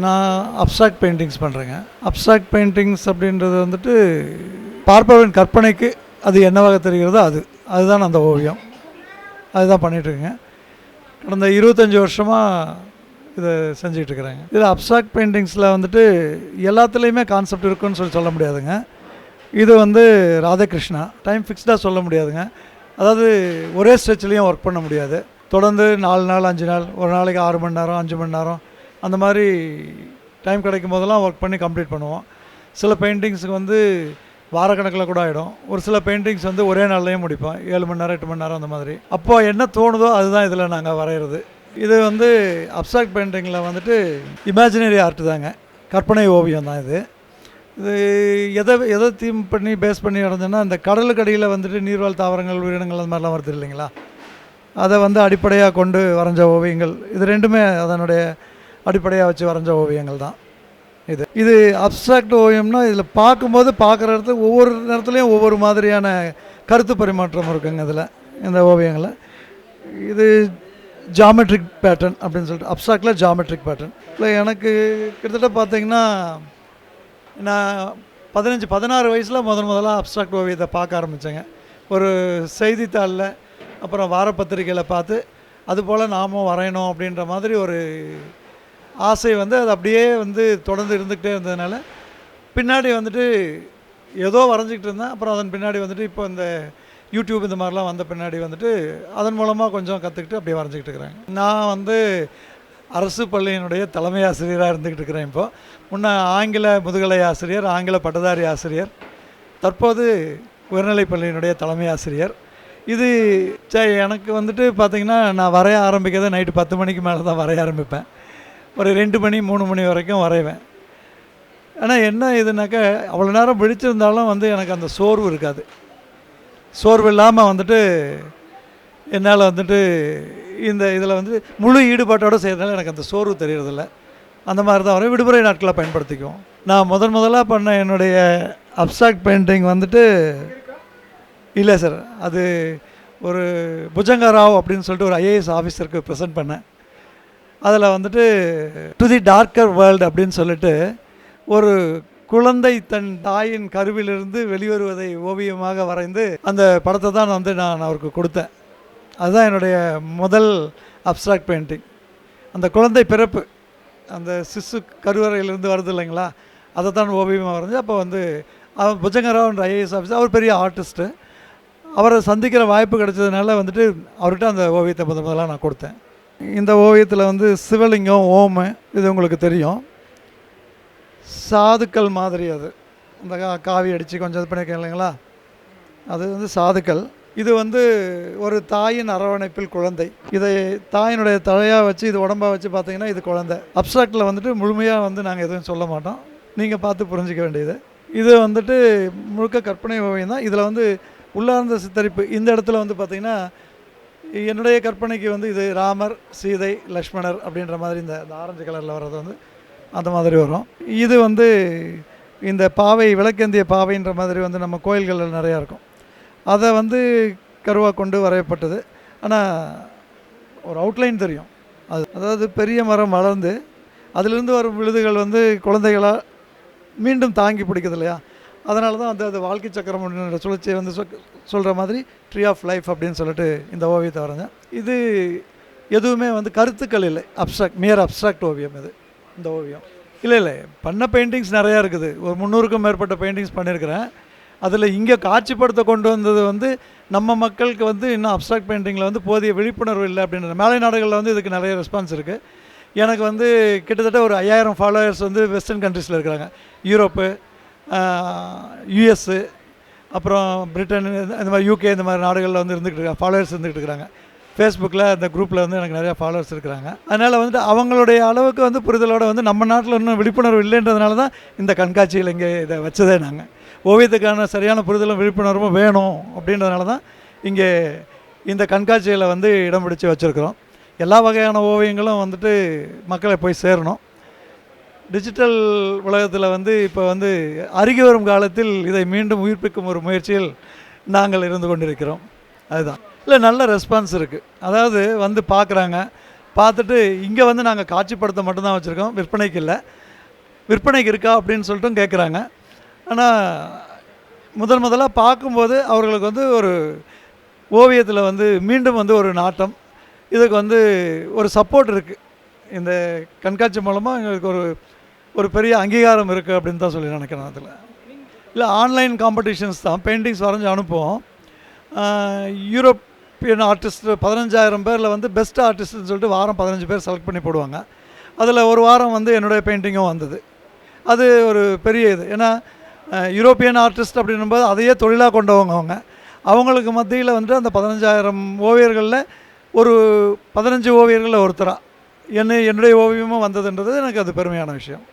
நான் abstract paintings பண்ணுறேங்க. Abstract paintings அப்படின்றது வந்துட்டு பார்ப்பவரின் கற்பனைக்கு அது என்னவாக தெரிகிறதோ அதுதான் அந்த ஓவியம். அதுதான் பண்ணிகிட்ருக்கேங்க. கடந்த 25 வருஷமாக இதை செஞ்சிகிட்ருக்குறேங்க. இதில் அப்ஸ்ட்ராக்ட் பெயிண்டிங்ஸில் வந்துட்டு எல்லாத்துலேயுமே கான்செப்ட் இருக்குன்னு சொல்ல முடியாதுங்க. இது வந்து ராதாகிருஷ்ணா டைம் ஃபிக்ஸ்டாக சொல்ல முடியாதுங்க. அதாவது ஒரே ஸ்ட்ரெச்லேயும் ஒர்க் பண்ண முடியாது. தொடர்ந்து 4 நாள் 5 நாள், ஒரு நாளைக்கு 6 மணி நேரம் 5 மணி நேரம் அந்த மாதிரி டைம் கிடைக்கும் போதெல்லாம் ஒர்க் பண்ணி கம்ப்ளீட் பண்ணுவோம். சில பெயிண்டிங்ஸுக்கு வந்து வாரக்கணக்கில் கூட ஆகிடும். ஒரு சில பெயிண்டிங்ஸ் வந்து ஒரே நாள்லேயும் முடிப்போம், 7 மணி நேரம் 8 மணி நேரம் அந்த மாதிரி. அப்போது என்ன தோணுதோ அதுதான் இதில் நாங்கள் வரைகிறது. இது வந்து அப்ஸ்ட்ராக்ட் பெயிண்டிங்கில் வந்துட்டு இமேஜினரி ஆர்ட் தாங்க, கற்பனை ஓவியம் தான் இது. எதை தீம் பண்ணி பேஸ் பண்ணி வரைஞ்சோன்னா, இந்த கடலுக்கு அடியில் வந்துட்டு நீர்வாழ் தாவரங்கள் உயிரினங்கள் அந்த மாதிரிலாம் வருது இல்லைங்களா, அதை வந்து அடிப்படையாக கொண்டு வரைஞ்ச ஓவியங்கள். இது ரெண்டுமே அதனுடைய அடிப்படையாக வச்சு வரைஞ்ச ஓவியங்கள் தான் இது அப்ஸ்ட்ராக்ட் ஓவியம்னா இதில் பார்க்கும்போது பார்க்குற இடத்துல ஒவ்வொரு நேரத்துலையும் ஒவ்வொரு மாதிரியான கருத்து பரிமாற்றம் இருக்குங்க இதில், இந்த ஓவியங்களில். இது ஜாமெட்ரிக் பேட்டர்ன் அப்படின்னு சொல்லிட்டு அப்ஸ்ட்ராக்டில் ஜாமெட்ரிக் பேட்டர்ன். இல்லை எனக்கு கிட்டத்தட்ட பார்த்திங்கன்னா நான் 15-16 வயசில் முதலாக அப்ஸ்ட்ராக்ட் ஓவியத்தை பார்க்க ஆரம்பித்தேங்க. ஒரு செய்தித்தாளில் அப்புறம் வாரப்பத்திரிக்கையில் பார்த்து அதுபோல் நாமும் வரையணும் அப்படின்ற மாதிரி ஒரு ஆசை வந்து அது அப்படியே வந்து தொடர்ந்து இருந்துக்கிட்டே இருந்ததுனால பின்னாடி வந்துட்டு ஏதோ வரைஞ்சிக்கிட்டு இருந்தேன். அப்புறம் அதன் பின்னாடி வந்துட்டு இப்போ இந்த யூடியூப் இந்த மாதிரிலாம் வந்த பின்னாடி வந்துட்டு அதன் மூலமாக கொஞ்சம் கற்றுக்கிட்டு அப்படியே வரைஞ்சிக்கிட்டு இருக்கிறேன். நான் வந்து அரசு பள்ளியினுடைய தலைமை ஆசிரியராக இருந்துக்கிட்டு இருக்கிறேன். இப்போது முன்ன ஆங்கில முதுகலை ஆசிரியர், ஆங்கில பட்டதாரி ஆசிரியர், தற்போது உயர்நிலைப் பள்ளியினுடைய தலைமை ஆசிரியர். இது எனக்கு வந்துட்டு பார்த்திங்கன்னா நான் வரைய ஆரம்பிக்கிறது நைட்டு 10 மணிக்கு மேலே தான் வரைய ஆரம்பிப்பேன். ஒரு 2 மணி 3 மணி வரைக்கும் வரைவேன். ஆனால் என்ன இதுனாக்கா அவ்வளோ நேரம் விழிச்சிருந்தாலும் வந்து எனக்கு அந்த சோர்வு இருக்காது. சோர்வு இல்லாமல் வந்துட்டு என்னால் வந்துட்டு இந்த இதில் வந்து முழு ஈடுபாட்டோடு செய்கிறதுனால எனக்கு அந்த சோர்வு தெரியறதில்ல. அந்த மாதிரி தான் வரையும். விடுமுறை நாட்களை பயன்படுத்திக்குவோம். நான் முதலாக பண்ண என்னுடைய அப்ஸ்ட்ராக்ட் பெயிண்டிங் வந்துட்டு இல்லை சார், அது ஒரு புஜங்கராவ் அப்படின்னு சொல்லிட்டு ஒரு ஐஏஎஸ் ஆஃபீஸருக்கு ப்ரெசென்ட் பண்ணேன். அதில் வந்துட்டு டு தி டார்க்கர் வேர்ல்டு அப்படின்னு சொல்லிட்டு ஒரு குழந்தை தன் தாயின் கருவிலிருந்து வெளிவருவதை ஓவியமாக வரைந்து அந்த படத்தை தான் வந்து நான் அவருக்கு கொடுத்தேன். அதுதான் என்னுடைய முதல் அப்ஸ்ட்ராக்ட் பெயிண்டிங். அந்த குழந்தை பிறப்பு, அந்த சிசு கருவறையிலேருந்து வருது இல்லைங்களா, அதை தான் ஓவியமாக வரைஞ்சி. அப்போ வந்து அவர் புஜங்கராவ்ன்ற ஐஏஎஸ் ஆஃபீஸர், அவர் பெரிய ஆர்டிஸ்ட்டு. அவரை சந்திக்கிற வாய்ப்பு கிடைச்சதுனால வந்துட்டு அவர்கிட்ட அந்த ஓவியத்தை முதலாக நான் கொடுத்தேன். இந்த ஓவியத்தில் வந்து சிவலிங்கம், ஓமு, இது உங்களுக்கு தெரியும். சாதுக்கள் மாதிரி அது இந்த காவி அடித்து கொஞ்சம் இது பண்ணியிருக்கேன் இல்லைங்களா, அது வந்து சாதுக்கள். இது வந்து ஒரு தாயின் அரவணைப்பில் குழந்தை. இதை தாயினுடைய தலையாக வச்சு இது உடம்பாக வச்சு பார்த்திங்கன்னா இது குழந்தை. அப்ஸ்ட்ராக்டில் வந்துட்டு முழுமையாக வந்து நாங்கள் எதுவும் சொல்ல மாட்டோம், நீங்கள் பார்த்து புரிஞ்சிக்க வேண்டியது. இது வந்துட்டு முழுக்க கற்பனை ஓவியம் தான். இதில் வந்து உள்ளார்ந்த சித்தரிப்பு இந்த இடத்துல வந்து பார்த்திங்கன்னா என்னுடைய கற்பனைக்கு வந்து இது ராமர், சீதை, லக்ஷ்மணர் அப்படின்ற மாதிரி இந்த ஆரஞ்சு கலரில் வர்றது வந்து அந்த மாதிரி வரும். இது வந்து இந்த பாவை, விளக்கேந்திய பாவைன்ற மாதிரி வந்து நம்ம கோயில்களில் நிறையா இருக்கும். அதை வந்து கருவாக கொண்டு வரையப்பட்டது. ஆனால் ஒரு அவுட்லைன் தெரியும். அதாவது பெரிய மரம் வளர்ந்து அதிலிருந்து வரும் விழுதுகள் வந்து குழந்தைகளாக மீண்டும் தாங்கி பிடிக்குது இல்லையா, அதனால தான் வந்து அது வாழ்க்கை சக்கரம் அப்படின்ற சுழற்சியை வந்து சொல்கிற மாதிரி ட்ரீ ஆஃப் லைஃப் அப்படின்னு சொல்லிட்டு இந்த ஓவியத்தை வரைஞ்சேன். இது எதுவுமே வந்து கருத்துக்கள் இல்லை, மியர் அப்ஸ்ட்ராக்ட் ஓவியம் இது. இந்த ஓவியம் இல்லை பண்ண பெயிண்டிங்ஸ் நிறையா இருக்குது. ஒரு 300க்கும் மேற்பட்ட பெயிண்டிங்ஸ் பண்ணியிருக்கிறேன். அதில் இங்கே காட்சிப்படுத்த கொண்டு வந்தது வந்து நம்ம மக்களுக்கு வந்து இன்னும் அப்ஸ்ட்ராக்ட் பெயிண்டிங்கில் வந்து போதிய விழிப்புணர்வு இல்லை அப்படின்ற. மேலை நாடுகளில் வந்து இதுக்கு நிறைய ரெஸ்பான்ஸ் இருக்குது. எனக்கு வந்து கிட்டத்தட்ட ஒரு 5000 ஃபாலோவர்ஸ் வந்து வெஸ்டர்ன் கண்ட்ரீஸில் இருக்கிறாங்க. யூரோப்பு, யூஎஸ்ஸு, அப்புறம் பிரிட்டன், இந்த மாதிரி யூகே, இந்த மாதிரி நாடுகளில் வந்து இருந்துக்கிட்டு இருக்காங்க, ஃபாலோவர்ஸ் இருந்துகிட்டு இருக்கிறாங்க. ஃபேஸ்புக்கில் அந்த குரூப்பில் வந்து எனக்கு நிறையா ஃபாலோவர்ஸ் இருக்கிறாங்க. அதனால் வந்துட்டு அவங்களுடைய அளவுக்கு வந்து புரிதலோடு வந்து நம்ம நாட்டில் இன்னும் விழிப்புணர்வு இல்லைன்றதுனால தான் இந்த கண்காட்சியில் இங்கே இதை வச்சதே. நாங்கள் ஓவியத்துக்கான சரியான புரிதலும் விழிப்புணர்வும் வேணும் அப்படின்றதுனால தான் இங்கே இந்த கண்காட்சியில் வந்து இடம் பிடிச்சி வச்சுருக்கிறோம். எல்லா வகையான ஓவியங்களும் வந்துட்டு மக்களை போய் சேரணும். டிஜிட்டல் உலகத்தில் வந்து இப்போ வந்து அருகி வரும் காலத்தில் இதை மீண்டும் உயிர்ப்பிக்கும் ஒரு முயற்சியில் நாங்கள் இருந்து கொண்டிருக்கிறோம். அதுதான். இல்லை, நல்ல ரெஸ்பான்ஸ் இருக்குது. அதாவது வந்து பார்க்குறாங்க, பார்த்துட்டு இங்கே வந்து நாங்கள் காட்சிப்படுத்த மட்டும்தான் வச்சுருக்கோம், விற்பனைக்கு இல்லை, விற்பனைக்கு இருக்கா அப்படின்னு சொல்லிட்டும் கேட்குறாங்க. ஆனால் முதலாக பார்க்கும்போது அவர்களுக்கு வந்து ஒரு ஓவியத்தில் வந்து மீண்டும் வந்து ஒரு நாட்டம், இதுக்கு வந்து ஒரு சப்போர்ட் இருக்குது. இந்த கண்காட்சி மூலமாக எங்களுக்கு ஒரு பெரிய அங்கீகாரம் இருக்குது அப்படின்னு தான் சொல்லி நினைக்கிறேன். அதில் இல்லை, ஆன்லைன் காம்படிஷன்ஸ் தான், பெயிண்டிங்ஸ் வரைஞ்சி அனுப்புவோம். யூரோப்பியன் ஆர்டிஸ்ட் 15,000 பேரில் வந்து பெஸ்ட் ஆர்டிஸ்ட்னு சொல்லிட்டு வாரம் 15 பேர் செலக்ட் பண்ணி போடுவாங்க. அதில் ஒரு வாரம் வந்து என்னுடைய பெயிண்டிங்கும் வந்தது. அது ஒரு பெரிய இது. ஏன்னா யூரோப்பியன் ஆர்டிஸ்ட் அப்படின்னும்போது அதையே தொழிலாக கொண்டவங்க அவங்களுக்கு மத்தியில் வந்து அந்த 15,000 ஓவியர்களில் ஒரு 15 ஓவியர்களில் ஒருத்தராக என்னுடைய ஓவியமும் வந்ததுன்றது எனக்கு அது பெருமையான விஷயம்.